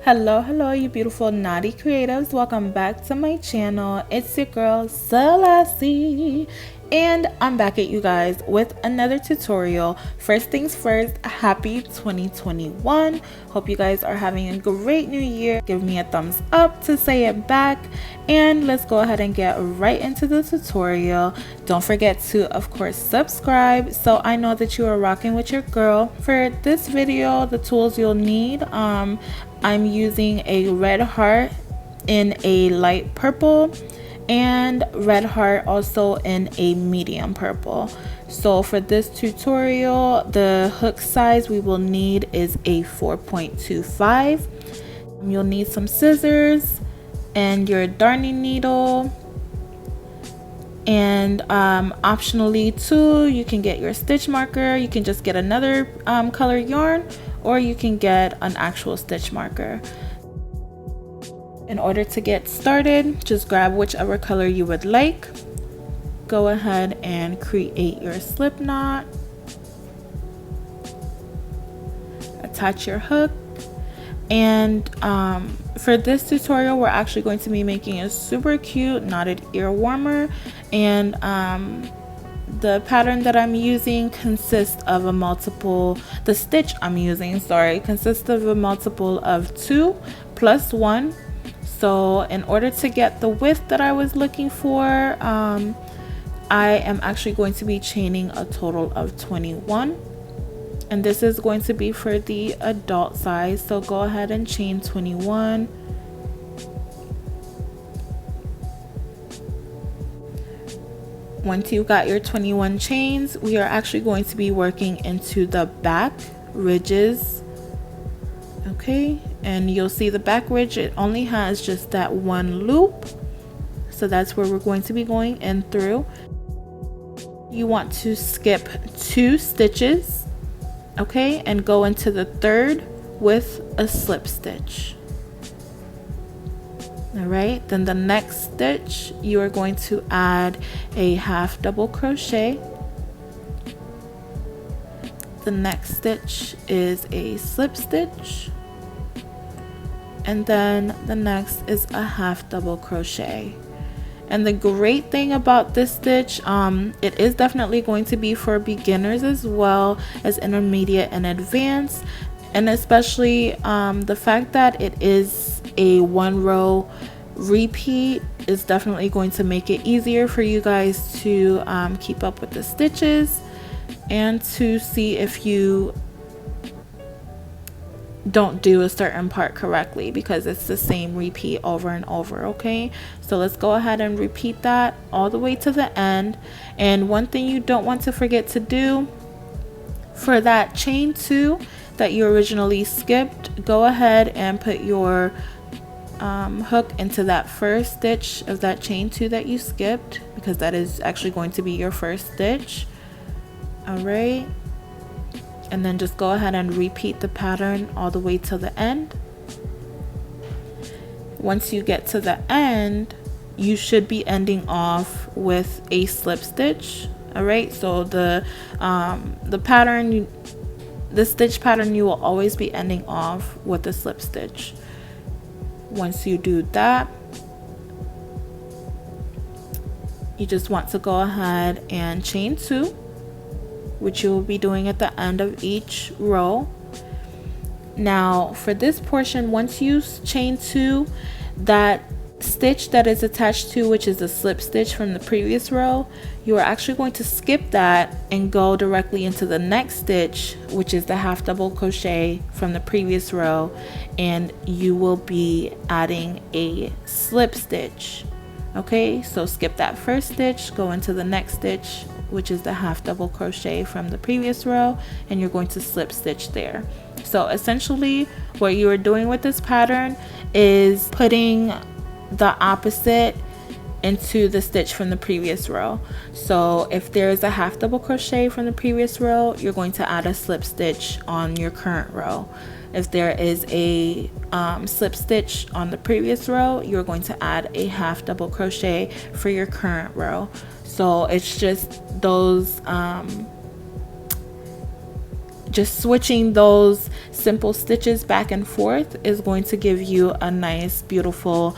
Hello, you beautiful naughty creatives. Welcome back to my channel. It's your girl Celeste, and I'm back at you guys with another tutorial. First things first, happy 2021. Hope you guys are having a great new year. Give me a thumbs up to say it back, and let's go ahead and get right into the tutorial. Don't forget to, of course, subscribe so I know that you are rocking with your girl. For this video, the tools you'll need, I'm using a red heart in a light purple and red heart also in a medium purple. So for this tutorial, the hook size we will need is a 4.25. You'll need some scissors and your darning needle, and optionally too, you can get your stitch marker. You can just get another color yarn, or you can get an actual stitch marker. In order to get started, just grab whichever color you would like. Go ahead and create your slip knot. Attach your hook. And for this tutorial, we're actually going to be making a super cute knotted ear warmer. And the pattern that I'm using consists of a multiple, the stitch I'm using, sorry, consists of a multiple of 2 plus 1. So in order to get the width that I was looking for, I am actually going to be chaining a total of 21. And this is going to be for the adult size. So go ahead and chain 21. Once you've got your 21 chains, we are actually going to be working into the back ridges. Okay, and you'll see the back ridge, it only has just that one loop. So that's where we're going to be going in through. You want to skip 2 stitches, okay, and go into the third with a slip stitch. All right, then the next stitch, you are going to add a half double crochet. The next stitch is a slip stitch, and then the next is a half double crochet. And the great thing about this stitch, it is definitely going to be for beginners as well as intermediate and advanced, and especially the fact that it is a 1 row repeat is definitely going to make it easier for you guys to keep up with the stitches and to see if you don't do a certain part correctly, because it's the same repeat over and over. Okay, so let's go ahead and repeat that all the way to the end. And one thing you don't want to forget to do for that chain 2 that you originally skipped, go ahead and put your hook into that first stitch of that chain 2 that you skipped, because that is actually going to be your first stitch. All right, and then just go ahead and repeat the pattern all the way till the end. Once you get to the end, you should be ending off with a slip stitch. All right, so the pattern, the stitch pattern, you will always be ending off with a slip stitch. Once you do that, you just want to go ahead and chain 2, which you will be doing at the end of each row. Now for this portion, once you chain 2, that stitch that is attached to, which is the slip stitch from the previous row, you are actually going to skip that and go directly into the next stitch, which is the half double crochet from the previous row, and you will be adding a slip stitch. Okay, so skip that first stitch, go into the next stitch, which is the half double crochet from the previous row, and you're going to slip stitch there. So essentially what you are doing with this pattern is putting the opposite into the stitch from the previous row. So if there is a half double crochet from the previous row, you're going to add a slip stitch on your current row. If there is a slip stitch on the previous row, you're going to add a half double crochet for your current row. So it's just those just switching those simple stitches back and forth is going to give you a nice, beautiful,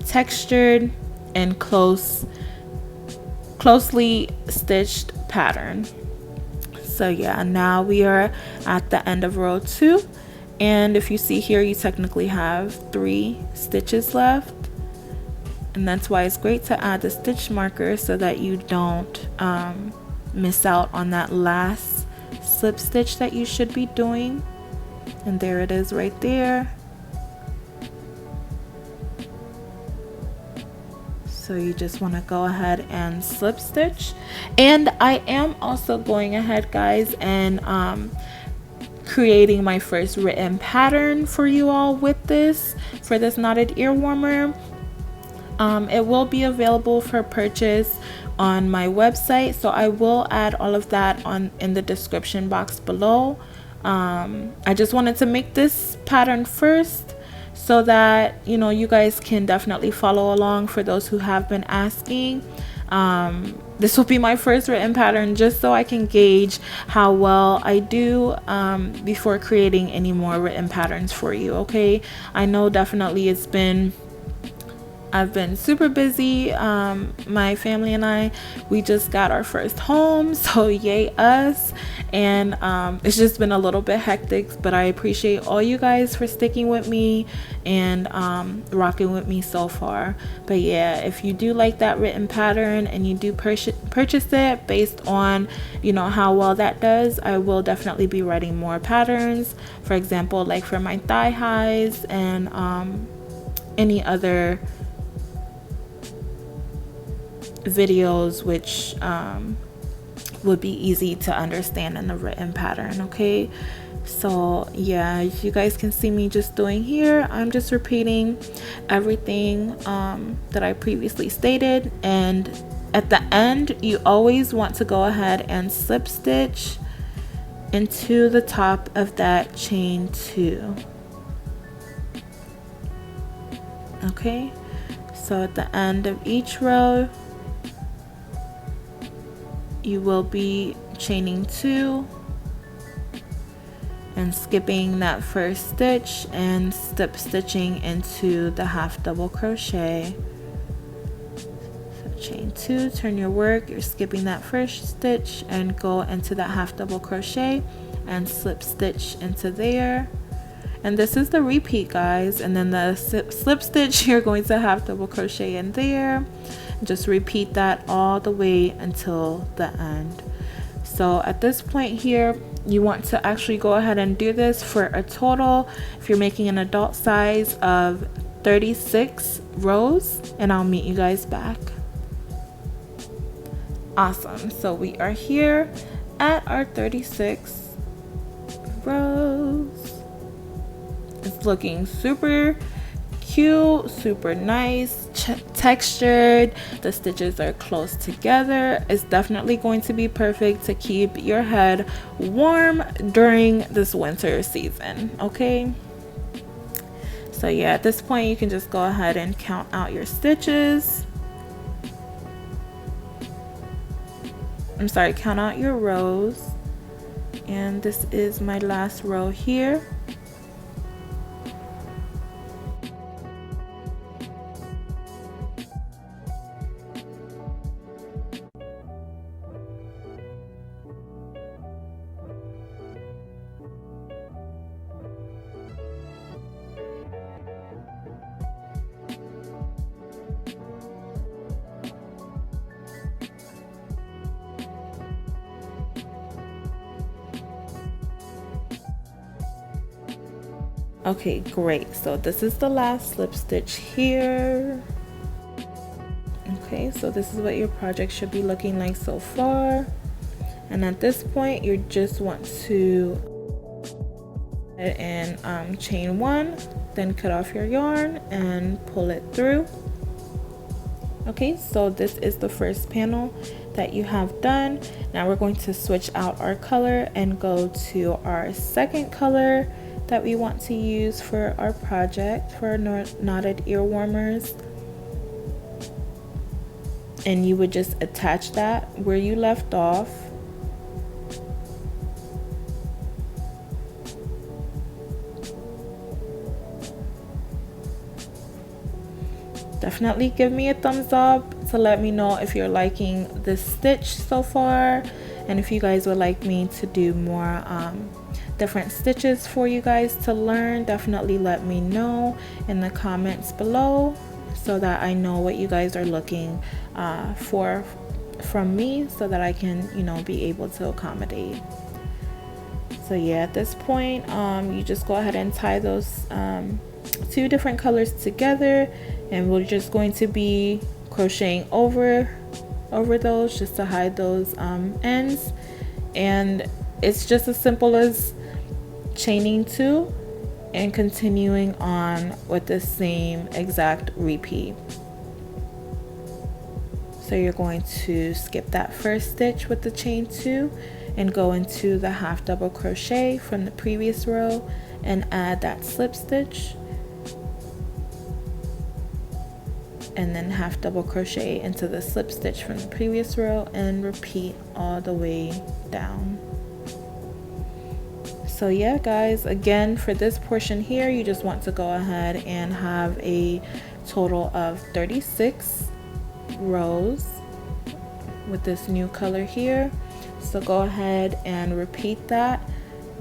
textured and closely stitched pattern. So yeah, now we are at the end of row 2, and if you see here, you technically have 3 stitches left, and that's why it's great to add the stitch marker so that you don't miss out on that last slip stitch that you should be doing. And there it is right there. So you just want to go ahead and slip stitch. And I am also going ahead, guys, and creating my first written pattern for you all with this, for this knotted ear warmer. It will be available for purchase on my website, so I will add all of that in the description box below. I just wanted to make this pattern first so that, you know, you guys can definitely follow along for those who have been asking. This will be my first written pattern just so I can gauge how well I do before creating any more written patterns for you. Okay, I know definitely I've been super busy. My family and I, we just got our first home, so yay us. And it's just been a little bit hectic, but I appreciate all you guys for sticking with me and rocking with me so far. But yeah, if you do like that written pattern and you do purchase it based on, you know, how well that does, I will definitely be writing more patterns. For example, like for my thigh highs and any other videos which would be easy to understand in the written pattern. Okay, so yeah, you guys can see me just doing here. I'm just repeating everything that I previously stated, and at the end you always want to go ahead and slip stitch into the top of that chain 2. Okay, so at the end of each row you will be chaining 2 and skipping that first stitch and slip stitching into the half double crochet. So chain 2, turn your work, you're skipping that first stitch and go into that half double crochet and slip stitch into there. And this is the repeat, guys, and then the slip stitch you're going to half double crochet in there. Just repeat that all the way until the end. So at this point here, you want to actually go ahead and do this for a total, if you're making an adult size, of 36 rows, and I'll meet you guys back. Awesome, so we are here at our 36 rows. It's looking super cute, super nice, textured. The stitches are close together. It's definitely going to be perfect to keep your head warm during this winter season. Okay, so yeah, at this point you can just go ahead and count out your stitches. I'm sorry, count out your rows. And this is my last row here. Okay, great. So this is the last slip stitch here. Okay, so this is what your project should be looking like so far. And at this point, you just want to and chain 1, then cut off your yarn and pull it through. Okay, so this is the first panel that you have done. Now we're going to switch out our color and go to our second color that we want to use for our project for our knotted ear warmers. And you would just attach that where you left off. Definitely give me a thumbs up to let me know if you're liking this stitch so far, and if you guys would like me to do more different stitches for you guys to learn. Definitely let me know in the comments below so that I know what you guys are looking for from me, so that I can, you know, be able to accommodate. So yeah, at this point you just go ahead and tie those two different colors together, and we're just going to be crocheting over those just to hide those ends. And it's just as simple as chaining 2 and continuing on with the same exact repeat. So you're going to skip that first stitch with the chain 2 and go into the half double crochet from the previous row and add that slip stitch, and then half double crochet into the slip stitch from the previous row and repeat all the way down. So yeah guys, again for this portion here, you just want to go ahead and have a total of 36 rows with this new color here. So go ahead and repeat that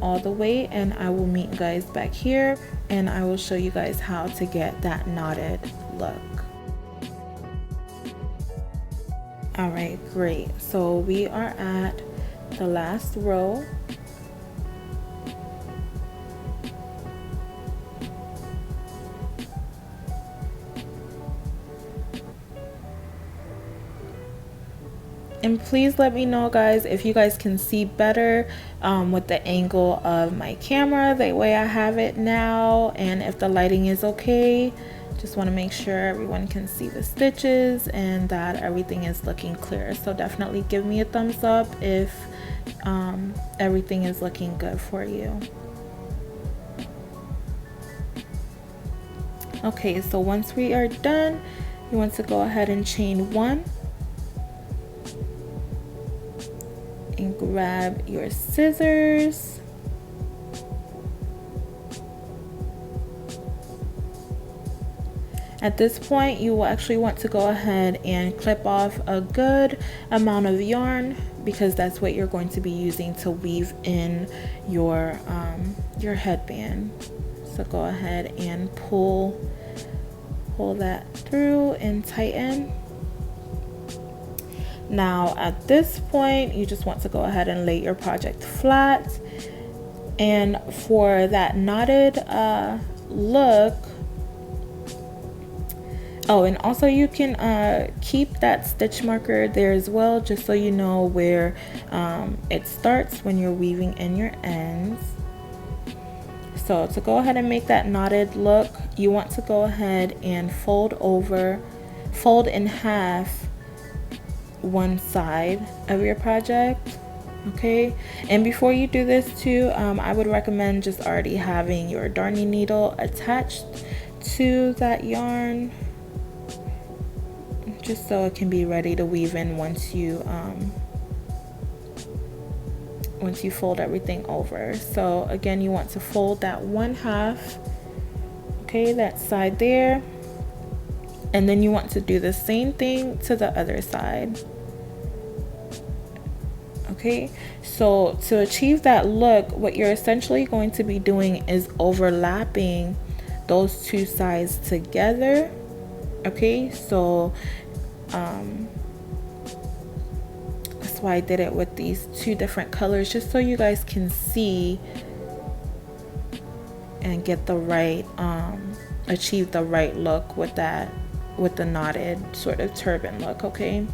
all the way, and I will meet you guys back here and I will show you guys how to get that knotted look. Alright, great. So we are at the last row. And please let me know guys if you guys can see better with the angle of my camera, the way I have it now, and if the lighting is okay. Just want to make sure everyone can see the stitches and that everything is looking clear. So definitely give me a thumbs up if everything is looking good for you. Okay, so once we are done, you want to go ahead and chain 1 and grab your scissors. At this point, you will actually want to go ahead and clip off a good amount of yarn, because that's what you're going to be using to weave in your headband. So go ahead and pull that through and tighten. Now at this point, you just want to go ahead and lay your project flat, and for that knotted look, oh, and also you can keep that stitch marker there as well, just so you know where it starts when you're weaving in your ends. So to go ahead and make that knotted look, you want to go ahead and fold in half one side of your project. Okay, and before you do this too, I would recommend just already having your darning needle attached to that yarn, just so it can be ready to weave in once you fold everything over. So again, you want to fold that one half, okay, that side there, and then you want to do the same thing to the other side. Okay, so to achieve that look, what you're essentially going to be doing is overlapping those two sides together. Okay, so that's why I did it with these two different colors, just so you guys can see and get the right achieve the right look with the knotted sort of turban look. Okay,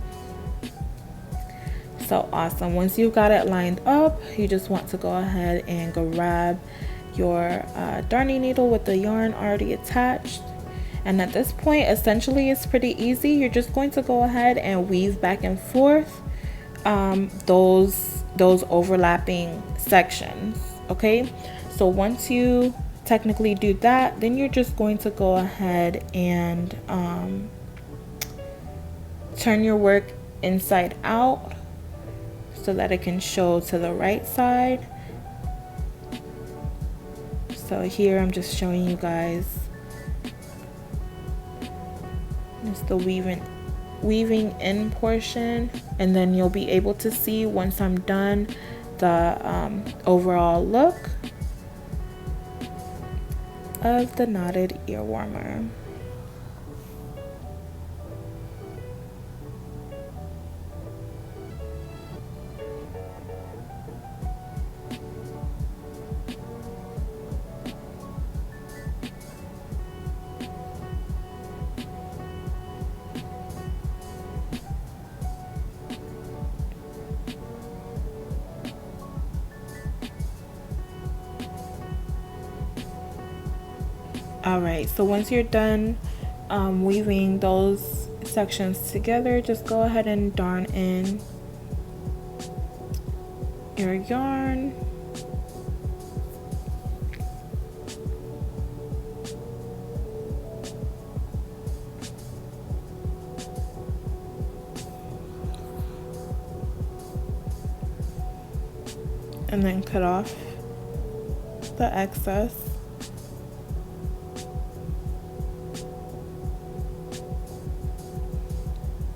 so awesome. Once you've got it lined up, you just want to go ahead and grab your darning needle with the yarn already attached. And at this point, essentially it's pretty easy. You're just going to go ahead and weave back and forth those overlapping sections. Okay, so once you technically do that, then you're just going to go ahead and turn your work inside out so that it can show to the right side. So here I'm just showing you guys It's the weaving in portion, and then you'll be able to see once I'm done the overall look of the knotted ear warmer. Alright, so once you're done weaving those sections together, just go ahead and darn in your yarn. And then cut off the excess.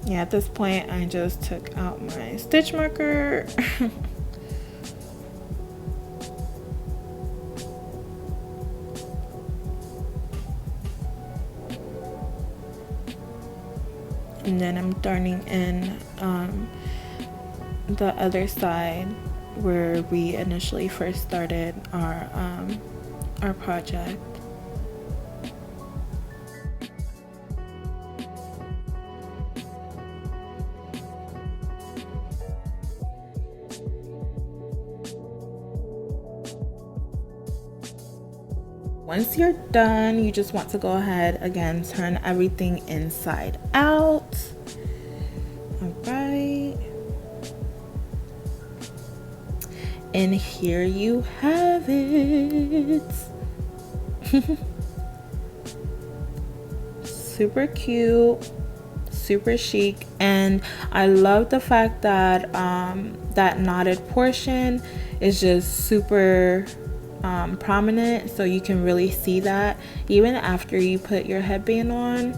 Yeah, at this point I just took out my stitch marker. And then I'm darning in the other side where we initially first started our project. Once you're done, you just want to go ahead again, turn everything inside out. All right. And here you have it. Super cute, super chic, and I love the fact that that knotted portion is just super prominent, so you can really see that even after you put your headband on,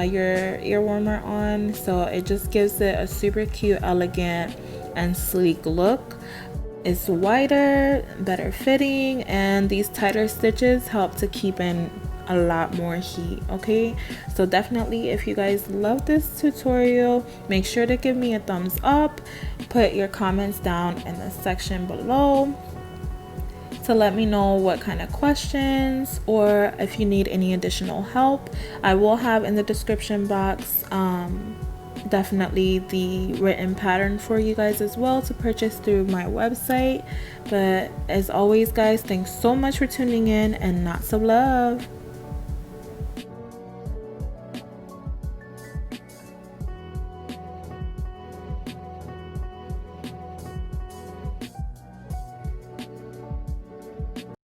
your ear warmer on. So it just gives it a super cute, elegant, and sleek look. It's wider, better fitting, and these tighter stitches help to keep in a lot more heat. Okay, so definitely, if you guys love this tutorial, make sure to give me a thumbs up, put your comments down in the section below to let me know what kind of questions, or if you need any additional help. I will have in the description box definitely the written pattern for you guys as well to purchase through my website. But as always guys, thanks so much for tuning in, and lots of love.